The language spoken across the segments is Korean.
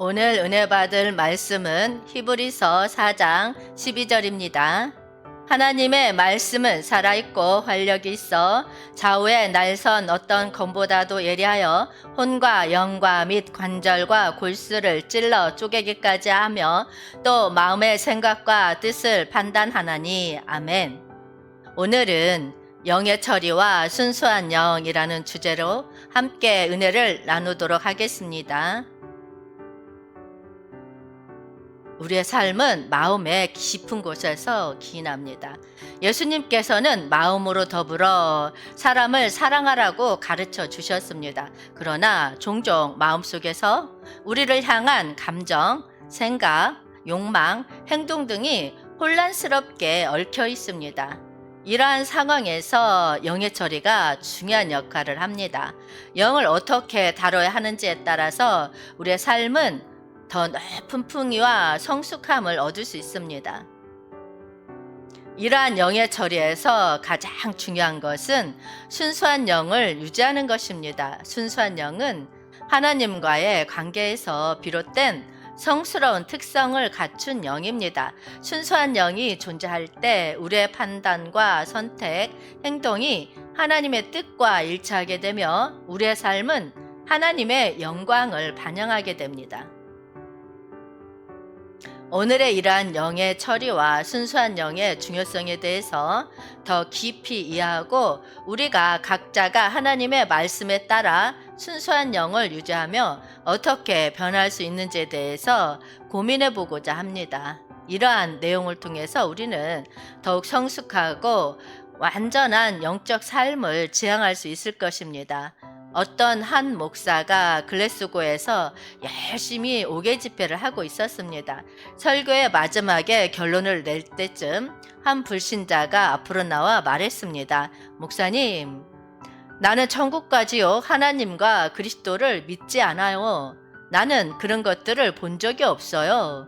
오늘 은혜 받을 말씀은 히브리서 4장 12절입니다. 하나님의 말씀은 살아있고 활력이 있어 좌우에 날선 어떤 검보다도 예리하여 혼과 영과 및 관절과 골수를 찔러 쪼개기까지 하며 또 마음의 생각과 뜻을 판단하나니. 아멘. 오늘은 영의 처리와 순수한 영이라는 주제로 함께 은혜를 나누도록 하겠습니다. 우리의 삶은 마음의 깊은 곳에서 기인합니다. 예수님께서는 마음으로 더불어 사람을 사랑하라고 가르쳐 주셨습니다. 그러나 종종 마음속에서 우리를 향한 감정, 생각, 욕망, 행동 등이 혼란스럽게 얽혀 있습니다. 이러한 상황에서 영의 처리가 중요한 역할을 합니다. 영을 어떻게 다뤄야 하는지에 따라서 우리의 삶은 더 높은 풍요와 성숙함을 얻을 수 있습니다. 이러한 영의 처리에서 가장 중요한 것은 순수한 영을 유지하는 것입니다. 순수한 영은 하나님과의 관계에서 비롯된 성스러운 특성을 갖춘 영입니다. 순수한 영이 존재할 때 우리의 판단과 선택, 행동이 하나님의 뜻과 일치하게 되며 우리의 삶은 하나님의 영광을 반영하게 됩니다. 오늘의 이러한 영의 처리와 순수한 영의 중요성에 대해서 더 깊이 이해하고 우리가 각자가 하나님의 말씀에 따라 순수한 영을 유지하며 어떻게 변할 수 있는지에 대해서 고민해 보고자 합니다. 이러한 내용을 통해서 우리는 더욱 성숙하고 완전한 영적 삶을 지향할 수 있을 것입니다. 어떤 한 목사가 글래스고에서 열심히 5개 집회를 하고 있었습니다. 설교의 마지막에 결론을 낼 때쯤 한 불신자가 앞으로 나와 말했습니다. 목사님, 나는 천국과 지옥, 하나님과 그리스도를 믿지 않아요. 나는 그런 것들을 본 적이 없어요.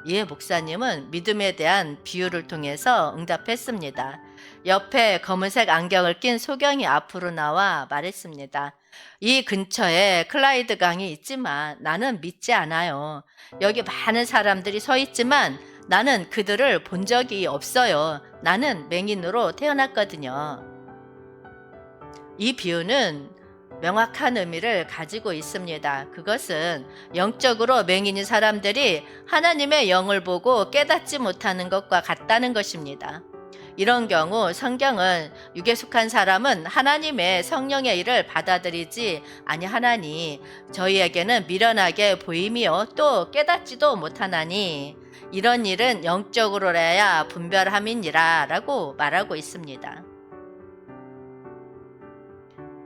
이에 목사님은 믿음에 대한 비유를 통해서 응답했습니다. 옆에 검은색 안경을 낀 소경이 앞으로 나와 말했습니다. 이 근처에 클라이드 강이 있지만 나는 믿지 않아요. 여기 많은 사람들이 서 있지만 나는 그들을 본 적이 없어요. 나는 맹인으로 태어났거든요. 이 비유는 명확한 의미를 가지고 있습니다. 그것은 영적으로 맹인인 사람들이 하나님의 영을 보고 깨닫지 못하는 것과 같다는 것입니다. 이런 경우 성경은 육에 속한 사람은 하나님의 성령의 일을 받아들이지 아니하나니 저희에게는 미련하게 보임이요 또 깨닫지도 못하나니 이런 일은 영적으로라야 분별함이니라 라고 말하고 있습니다.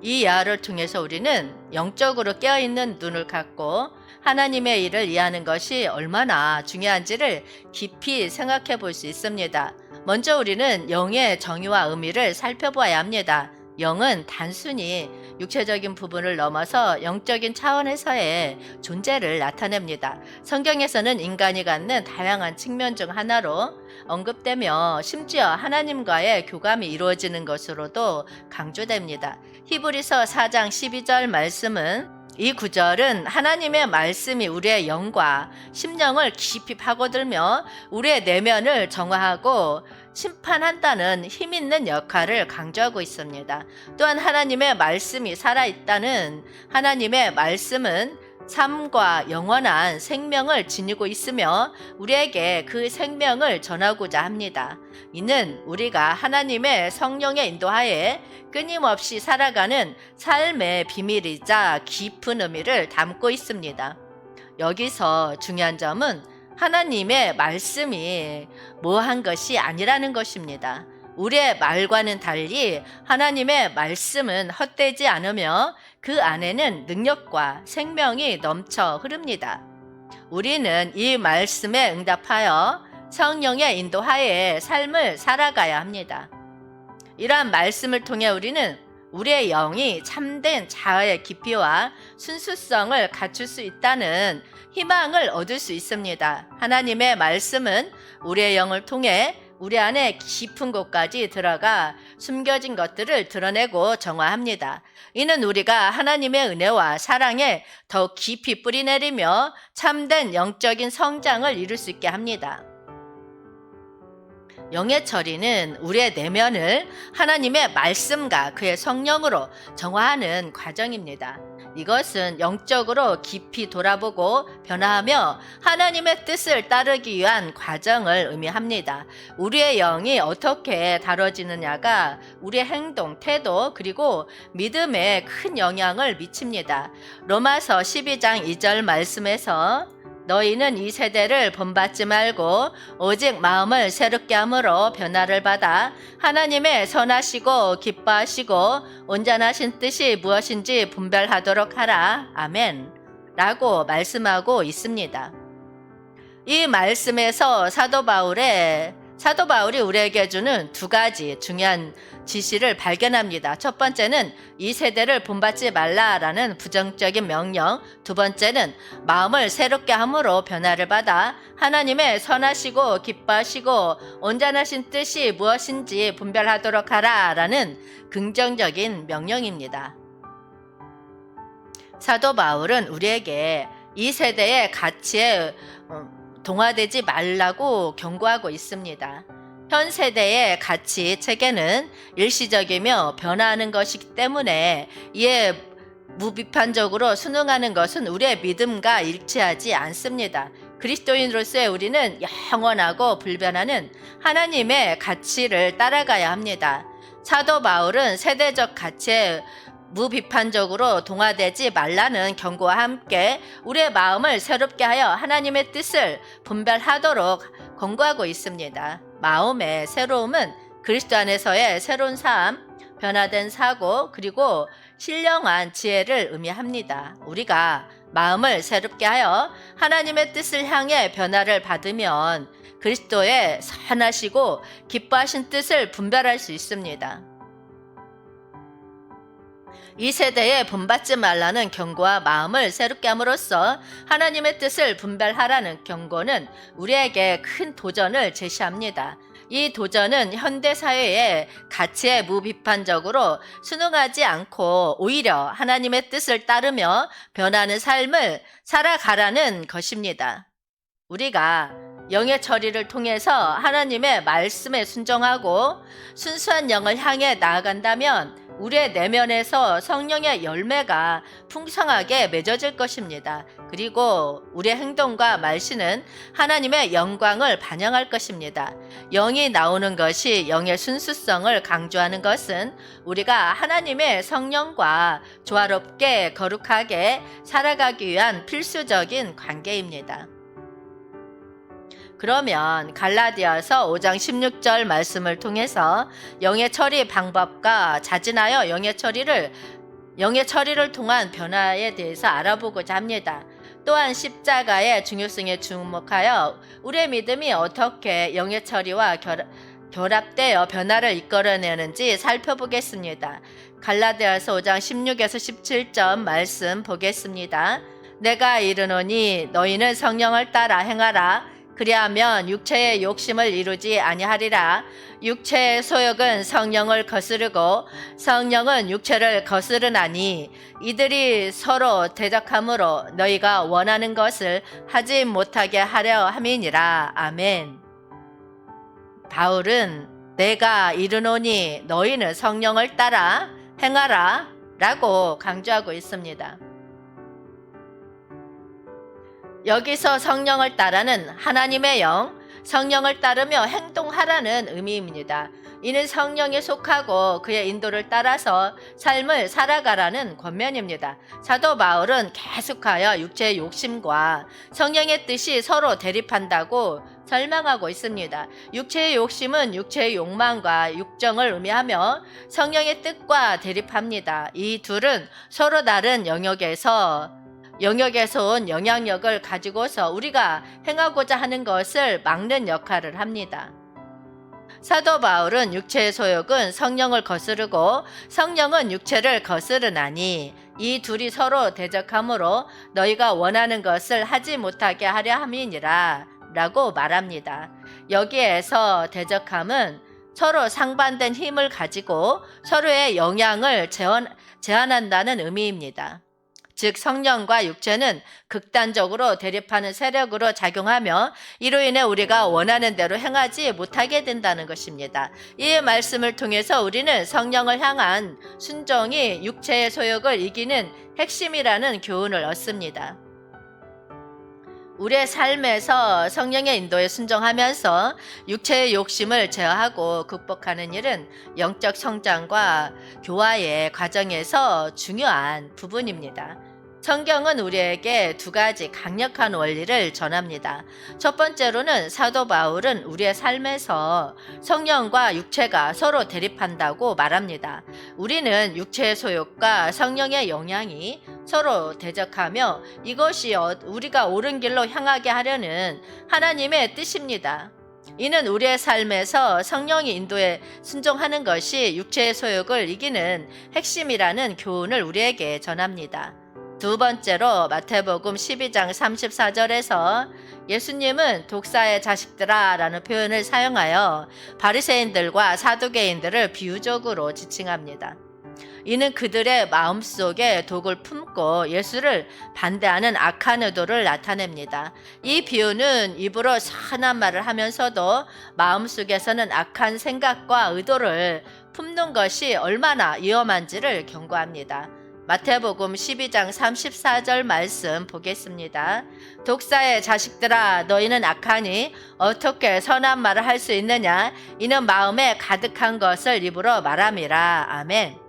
이 이하를 통해서 우리는 영적으로 깨어있는 눈을 갖고 하나님의 일을 이해하는 것이 얼마나 중요한지를 깊이 생각해 볼 수 있습니다. 먼저 우리는 영의 정의와 의미를 살펴보아야 합니다. 영은 단순히 육체적인 부분을 넘어서 영적인 차원에서의 존재를 나타냅니다. 성경에서는 인간이 갖는 다양한 측면 중 하나로 언급되며 심지어 하나님과의 교감이 이루어지는 것으로도 강조됩니다. 히브리서 4장 12절 말씀은 이 구절은 하나님의 말씀이 우리의 영과 심령을 깊이 파고들며 우리의 내면을 정화하고 심판한다는 힘있는 역할을 강조하고 있습니다. 또한 하나님의 말씀이 살아있다는 하나님의 말씀은 삶과 영원한 생명을 지니고 있으며 우리에게 그 생명을 전하고자 합니다. 이는 우리가 하나님의 성령의 인도하에 끊임없이 살아가는 삶의 비밀이자 깊은 의미를 담고 있습니다. 여기서 중요한 점은 하나님의 말씀이 뭐한 것이 아니라는 것입니다. 우리의 말과는 달리 하나님의 말씀은 헛되지 않으며 그 안에는 능력과 생명이 넘쳐 흐릅니다. 우리는 이 말씀에 응답하여 성령의 인도하에 삶을 살아가야 합니다. 이러한 말씀을 통해 우리는 우리의 영이 참된 자아의 깊이와 순수성을 갖출 수 있다는 희망을 얻을 수 있습니다. 하나님의 말씀은 우리의 영을 통해 우리 안에 깊은 곳까지 들어가 숨겨진 것들을 드러내고 정화합니다. 이는 우리가 하나님의 은혜와 사랑에 더 깊이 뿌리내리며 참된 영적인 성장을 이룰 수 있게 합니다. 영의 처리는 우리의 내면을 하나님의 말씀과 그의 성령으로 정화하는 과정입니다. 이것은 영적으로 깊이 돌아보고 변화하며 하나님의 뜻을 따르기 위한 과정을 의미합니다. 우리의 영이 어떻게 다뤄지느냐가 우리의 행동, 태도, 그리고 믿음에 큰 영향을 미칩니다. 로마서 12장 2절 말씀에서 너희는 이 세대를 본받지 말고 오직 마음을 새롭게 함으로 변화를 받아 하나님의 선하시고 기뻐하시고 온전하신 뜻이 무엇인지 분별하도록 하라. 아멘. 라고 말씀하고 있습니다. 이 말씀에서 사도 바울이 우리에게 주는 두 가지 중요한 지시를 발견합니다. 첫 번째는 이 세대를 본받지 말라라는 부정적인 명령, 두 번째는 마음을 새롭게 함으로 변화를 받아 하나님의 선하시고 기뻐하시고 온전하신 뜻이 무엇인지 분별하도록 하라라는 긍정적인 명령입니다. 사도 바울은 우리에게 이 세대의 가치에 동화되지 말라고 경고하고 있습니다. 현 세대의 가치 체계는 일시적이며 변화하는 것이기 때문에 이에 무비판적으로 순응하는 것은 우리의 믿음과 일치하지 않습니다. 그리스도인으로서의 우리는 영원하고 불변하는 하나님의 가치를 따라가야 합니다. 사도 바울은 세대적 가치에 무비판적으로 동화되지 말라는 경고와 함께 우리의 마음을 새롭게 하여 하나님의 뜻을 분별하도록 권고하고 있습니다. 마음의 새로움은 그리스도 안에서의 새로운 삶, 변화된 사고, 그리고 신령한 지혜를 의미합니다. 우리가 마음을 새롭게 하여 하나님의 뜻을 향해 변화를 받으면 그리스도의 선하시고 기뻐하신 뜻을 분별할 수 있습니다. 이 세대에 본받지 말라는 경고와 마음을 새롭게 함으로써 하나님의 뜻을 분별하라는 경고는 우리에게 큰 도전을 제시합니다. 이 도전은 현대사회의 가치에 무비판적으로 순응하지 않고 오히려 하나님의 뜻을 따르며 변하는 삶을 살아가라는 것입니다. 우리가 영의 처리를 통해서 하나님의 말씀에 순종하고 순수한 영을 향해 나아간다면 우리의 내면에서 성령의 열매가 풍성하게 맺어질 것입니다. 그리고 우리의 행동과 말씨는 하나님의 영광을 반영할 것입니다. 영이 나오는 것이 영의 순수성을 강조하는 것은 우리가 하나님의 성령과 조화롭게 거룩하게 살아가기 위한 필수적인 관계입니다. 그러면 갈라디아서 5장 16절 말씀을 통해서 영의 처리 방법과 자진하여 영의 처리를 통한 변화에 대해서 알아보고자 합니다. 또한 십자가의 중요성에 주목하여 우리의 믿음이 어떻게 영의 처리와 결합되어 변화를 이끌어내는지 살펴보겠습니다. 갈라디아서 5장 16에서 17절 말씀 보겠습니다. 내가 이르노니 너희는 성령을 따라 행하라. 그리하면 육체의 욕심을 이루지 아니하리라. 육체의 소욕은 성령을 거스르고 성령은 육체를 거스르나니 이들이 서로 대적함으로 너희가 원하는 것을 하지 못하게 하려 함이니라. 아멘. 바울은 내가 이르노니 너희는 성령을 따라 행하라 라고 강조하고 있습니다. 여기서 성령을 따라는 하나님의 영, 성령을 따르며 행동하라는 의미입니다. 이는 성령에 속하고 그의 인도를 따라서 삶을 살아가라는 권면입니다. 사도 바울은 계속하여 육체의 욕심과 성령의 뜻이 서로 대립한다고 설명하고 있습니다. 육체의 욕심은 육체의 욕망과 육정을 의미하며 성령의 뜻과 대립합니다. 이 둘은 서로 다른 영역에서 온 영향력을 가지고서 우리가 행하고자 하는 것을 막는 역할을 합니다. 사도 바울은 육체의 소욕은 성령을 거스르고 성령은 육체를 거스르나니 이 둘이 서로 대적하므로 너희가 원하는 것을 하지 못하게 하려 함이니라 라고 말합니다. 여기에서 대적함은 서로 상반된 힘을 가지고 서로의 영향을 제한한다는 의미입니다. 즉 성령과 육체는 극단적으로 대립하는 세력으로 작용하며 이로 인해 우리가 원하는 대로 행하지 못하게 된다는 것입니다. 이 말씀을 통해서 우리는 성령을 향한 순종이 육체의 소욕을 이기는 핵심이라는 교훈을 얻습니다. 우리의 삶에서 성령의 인도에 순종하면서 육체의 욕심을 제어하고 극복하는 일은 영적 성장과 교화의 과정에서 중요한 부분입니다. 성경은 우리에게 두 가지 강력한 원리를 전합니다. 첫 번째로는 사도 바울은 우리의 삶에서 성령과 육체가 서로 대립한다고 말합니다. 우리는 육체의 소욕과 성령의 영향이 서로 대적하며 이것이 우리가 옳은 길로 향하게 하려는 하나님의 뜻입니다. 이는 우리의 삶에서 성령의 인도에 순종하는 것이 육체의 소욕을 이기는 핵심이라는 교훈을 우리에게 전합니다. 두 번째로 마태복음 12장 34절에서 예수님은 독사의 자식들아 라는 표현을 사용하여 바리새인들과 사두개인들을 비유적으로 지칭합니다. 이는 그들의 마음속에 독을 품고 예수를 반대하는 악한 의도를 나타냅니다. 이 비유는 입으로 선한 말을 하면서도 마음속에서는 악한 생각과 의도를 품는 것이 얼마나 위험한지를 경고합니다. 마태복음 12장 34절 말씀 보겠습니다. 독사의 자식들아 너희는 악하니 어떻게 선한 말을 할 수 있느냐 이는 마음에 가득한 것을 입으로 말함이라. 아멘.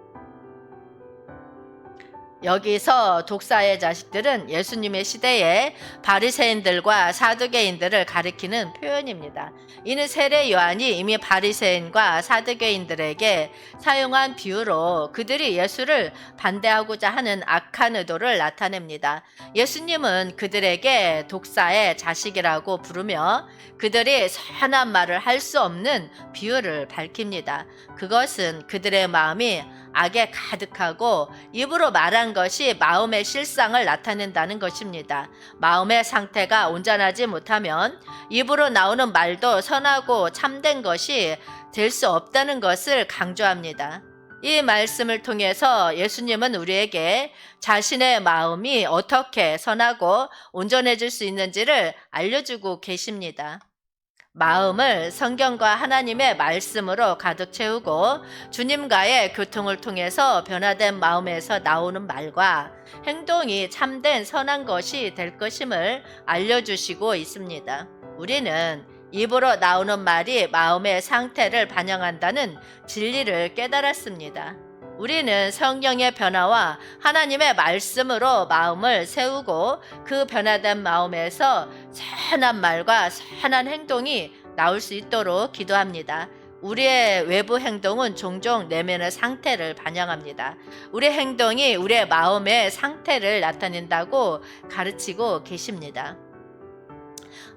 여기서 독사의 자식들은 예수님의 시대에 바리새인들과 사두개인들을 가리키는 표현입니다. 이는 세례 요한이 이미 바리새인과 사두개인들에게 사용한 비유로 그들이 예수를 반대하고자 하는 악한 의도를 나타냅니다. 예수님은 그들에게 독사의 자식이라고 부르며 그들이 선한 말을 할 수 없는 비유를 밝힙니다. 그것은 그들의 마음이 악에 가득하고 입으로 말한 것이 마음의 실상을 나타낸다는 것입니다. 마음의 상태가 온전하지 못하면 입으로 나오는 말도 선하고 참된 것이 될 수 없다는 것을 강조합니다. 이 말씀을 통해서 예수님은 우리에게 자신의 마음이 어떻게 선하고 온전해질 수 있는지를 알려주고 계십니다. 마음을 성경과 하나님의 말씀으로 가득 채우고 주님과의 교통을 통해서 변화된 마음에서 나오는 말과 행동이 참된 선한 것이 될 것임을 알려주시고 있습니다. 우리는 입으로 나오는 말이 마음의 상태를 반영한다는 진리를 깨달았습니다. 우리는 성령의 변화와 하나님의 말씀으로 마음을 세우고 그 변화된 마음에서 선한 말과 선한 행동이 나올 수 있도록 기도합니다. 우리의 외부 행동은 종종 내면의 상태를 반영합니다. 우리의 행동이 우리의 마음의 상태를 나타낸다고 가르치고 계십니다.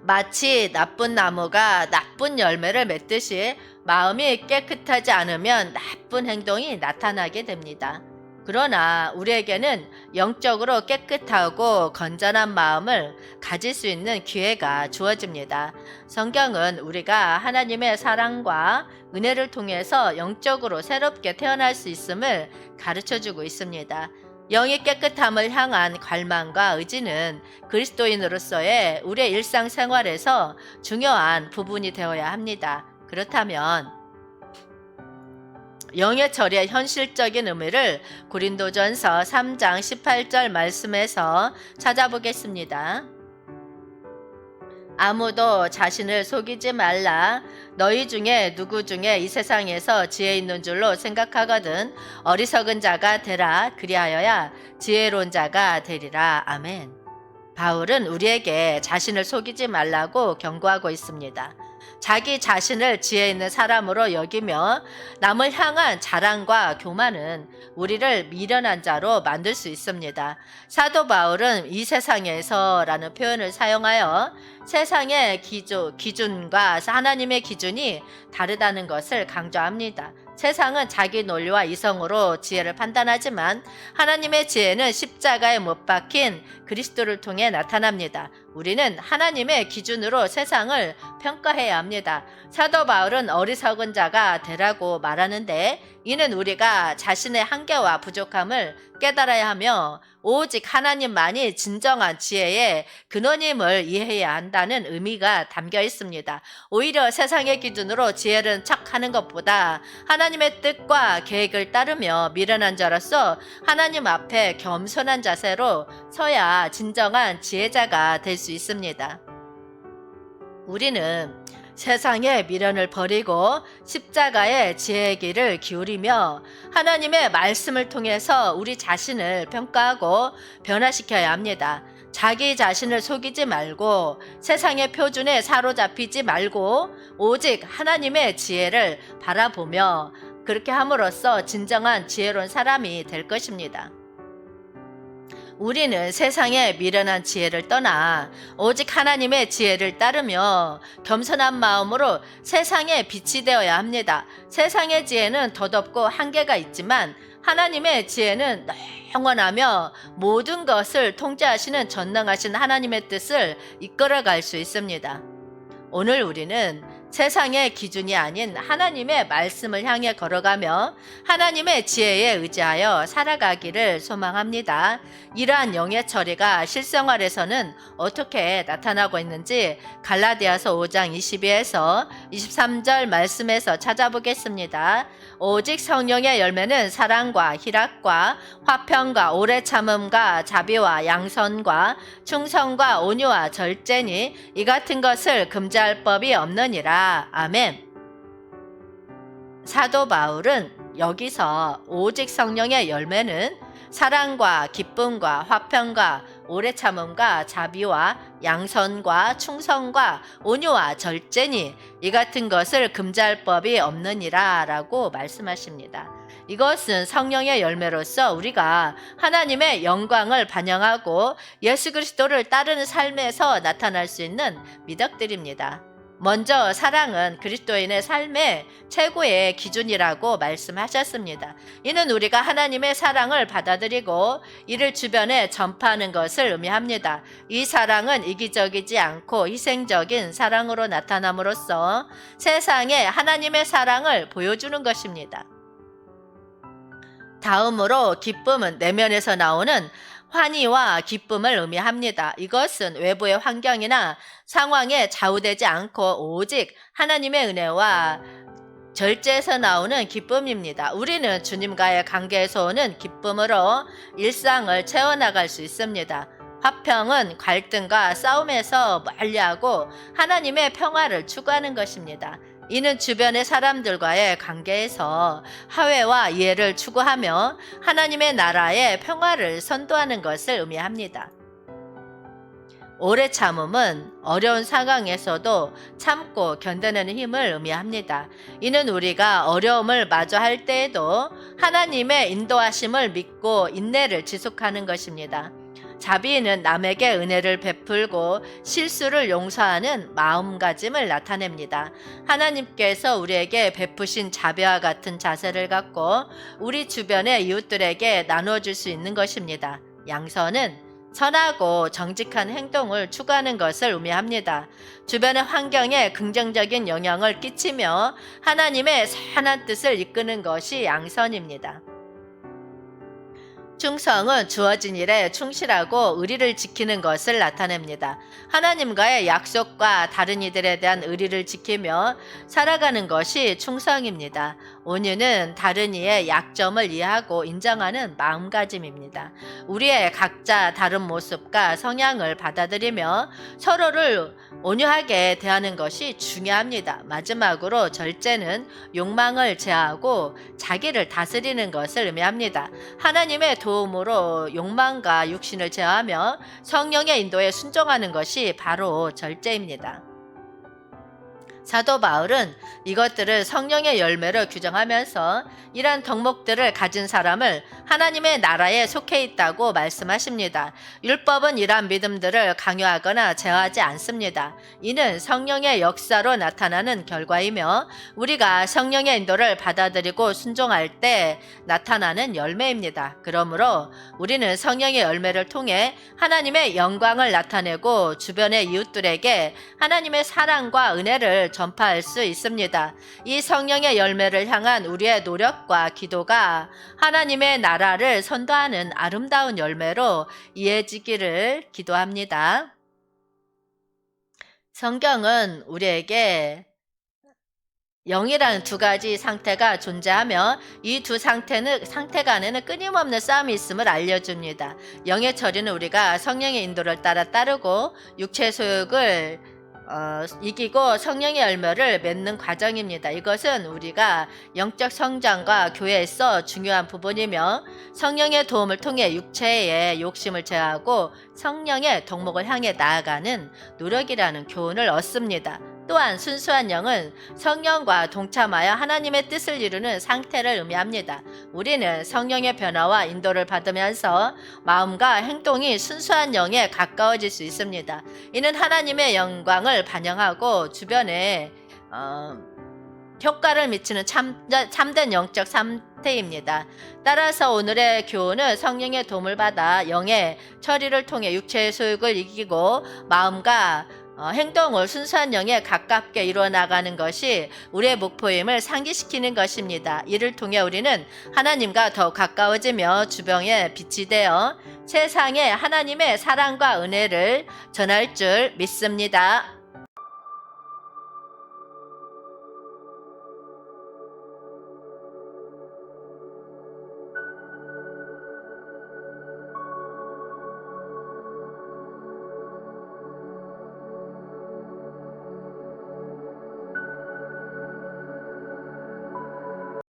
마치 나쁜 나무가 나쁜 열매를 맺듯이 마음이 깨끗하지 않으면 나쁜 행동이 나타나게 됩니다. 그러나 우리에게는 영적으로 깨끗하고 건전한 마음을 가질 수 있는 기회가 주어집니다. 성경은 우리가 하나님의 사랑과 은혜를 통해서 영적으로 새롭게 태어날 수 있음을 가르쳐주고 있습니다. 영이 깨끗함을 향한 갈망과 의지는 그리스도인으로서의 우리의 일상생활에서 중요한 부분이 되어야 합니다. 그렇다면 영의 처리의 현실적인 의미를 고린도전서 3장 18절 말씀에서 찾아보겠습니다. 아무도 자신을 속이지 말라. 너희 중에 누구 중에 이 세상에서 지혜 있는 줄로 생각하거든 어리석은 자가 되라. 그리하여야 지혜로운 자가 되리라. 아멘. 바울은 우리에게 자신을 속이지 말라고 경고하고 있습니다. 자기 자신을 지혜 있는 사람으로 여기며 남을 향한 자랑과 교만은 우리를 미련한 자로 만들 수 있습니다. 사도 바울은 이 세상에서라는 표현을 사용하여 세상의 기준과 하나님의 기준이 다르다는 것을 강조합니다. 세상은 자기 논리와 이성으로 지혜를 판단하지만 하나님의 지혜는 십자가에 못 박힌 그리스도를 통해 나타납니다. 우리는 하나님의 기준으로 세상을 평가해야 합니다. 사도 바울은 어리석은 자가 되라고 말하는데 이는 우리가 자신의 한계와 부족함을 깨달아야 하며 오직 하나님만이 진정한 지혜의 근원임을 이해해야 한다는 의미가 담겨 있습니다. 오히려 세상의 기준으로 지혜를 척하는 것보다 하나님의 뜻과 계획을 따르며 미련한 자로서 하나님 앞에 겸손한 자세로 서야 진정한 지혜자가 될 수 있습니다. 우리는 세상의 미련을 버리고 십자가의 지혜의 길을 기울이며 하나님의 말씀을 통해서 우리 자신을 평가하고 변화시켜야 합니다. 자기 자신을 속이지 말고 세상의 표준에 사로잡히지 말고 오직 하나님의 지혜를 바라보며 그렇게 함으로써 진정한 지혜로운 사람이 될 것입니다. 우리는 세상의 미련한 지혜를 떠나 오직 하나님의 지혜를 따르며 겸손한 마음으로 세상의 빛이 되어야 합니다. 세상의 지혜는 덧없고 한계가 있지만 하나님의 지혜는 영원하며 모든 것을 통제하시는 전능하신 하나님의 뜻을 이끌어갈 수 있습니다. 오늘 우리는 세상의 기준이 아닌 하나님의 말씀을 향해 걸어가며 하나님의 지혜에 의지하여 살아가기를 소망합니다. 이러한 영의 처리가 실생활에서는 어떻게 나타나고 있는지 갈라디아서 5장 22에서 23절 말씀에서 찾아보겠습니다. 오직 성령의 열매는 사랑과 희락과 화평과 오래 참음과 자비와 양선과 충성과 온유와 절제니 이 같은 것을 금지할 법이 없느니라. 아멘. 사도 바울은 여기서 오직 성령의 열매는 사랑과 기쁨과 화평과 오래 참음과 자비와 양선과 충성과 온유와 절제니 이 같은 것을 금지할 법이 없느니라 라고 말씀하십니다. 이것은 성령의 열매로서 우리가 하나님의 영광을 반영하고 예수 그리스도를 따르는 삶에서 나타날 수 있는 미덕들입니다. 먼저 사랑은 그리스도인의 삶의 최고의 기준이라고 말씀하셨습니다. 이는 우리가 하나님의 사랑을 받아들이고 이를 주변에 전파하는 것을 의미합니다. 이 사랑은 이기적이지 않고 희생적인 사랑으로 나타남으로써 세상에 하나님의 사랑을 보여주는 것입니다. 다음으로 기쁨은 내면에서 나오는 환희와 기쁨을 의미합니다. 이것은 외부의 환경이나 상황에 좌우되지 않고 오직 하나님의 은혜와 절제에서 나오는 기쁨입니다. 우리는 주님과의 관계에서 오는 기쁨으로 일상을 채워나갈 수 있습니다. 화평은 갈등과 싸움에서 멀리하고 하나님의 평화를 추구하는 것입니다. 이는 주변의 사람들과의 관계에서 화해와 이해를 추구하며 하나님의 나라의 평화를 선도하는 것을 의미합니다. 오래 참음은 어려운 상황에서도 참고 견뎌내는 힘을 의미합니다. 이는 우리가 어려움을 마주할 때에도 하나님의 인도하심을 믿고 인내를 지속하는 것입니다. 자비는 남에게 은혜를 베풀고 실수를 용서하는 마음가짐을 나타냅니다. 하나님께서 우리에게 베푸신 자비와 같은 자세를 갖고 우리 주변의 이웃들에게 나눠줄 수 있는 것입니다. 양선은 선하고 정직한 행동을 추구하는 것을 의미합니다. 주변의 환경에 긍정적인 영향을 끼치며 하나님의 선한 뜻을 이끄는 것이 양선입니다. 충성은 주어진 일에 충실하고 의리를 지키는 것을 나타냅니다. 하나님과의 약속과 다른 이들에 대한 의리를 지키며 살아가는 것이 충성입니다. 온유는 다른 이의 약점을 이해하고 인정하는 마음가짐입니다. 우리의 각자 다른 모습과 성향을 받아들이며 서로를 온유하게 대하는 것이 중요합니다. 마지막으로 절제는 욕망을 제하고 자기를 다스리는 것을 의미합니다. 하나님의 도움으로 욕망과 육신을 제어하며 성령의 인도에 순종하는 것이 바로 절제입니다. 사도 바울은 이것들을 성령의 열매로 규정하면서 이러한 덕목들을 가진 사람을 하나님의 나라에 속해 있다고 말씀하십니다. 율법은 이러한 믿음들을 강요하거나 제어하지 않습니다. 이는 성령의 역사로 나타나는 결과이며 우리가 성령의 인도를 받아들이고 순종할 때 나타나는 열매입니다. 그러므로 우리는 성령의 열매를 통해 하나님의 영광을 나타내고 주변의 이웃들에게 하나님의 사랑과 은혜를 전파할 수 있습니다. 이 성령의 열매를 향한 우리의 노력과 기도가 하나님의 나라를 선도하는 아름다운 열매로 이어지기를 기도합니다. 성경은 우리에게 영이라는 두 가지 상태가 존재하며 이 두 상태 간에는 끊임없는 싸움이 있음을 알려줍니다. 영의 처리는 우리가 성령의 인도를 따르고 육체의 소욕을 이기고 성령의 열매를 맺는 과정입니다. 이것은 우리가 영적 성장과 교회에서 중요한 부분이며 성령의 도움을 통해 육체의 욕심을 제어하고 성령의 덕목을 향해 나아가는 노력이라는 교훈을 얻습니다. 또한 순수한 영은 성령과 동참하여 하나님의 뜻을 이루는 상태를 의미합니다. 우리는 성령의 변화와 인도를 받으면서 마음과 행동이 순수한 영에 가까워질 수 있습니다. 이는 하나님의 영광을 반영하고 주변에 효과를 미치는 참된 영적 상태입니다. 따라서 오늘의 교훈은 성령의 도움을 받아 영의 처리를 통해 육체의 소욕을 이기고 마음과 행동을 순수한 영에 가깝게 이루어나가는 것이 우리의 목표임을 상기시키는 것입니다. 이를 통해 우리는 하나님과 더 가까워지며 주변에 빛이 되어 세상에 하나님의 사랑과 은혜를 전할 줄 믿습니다.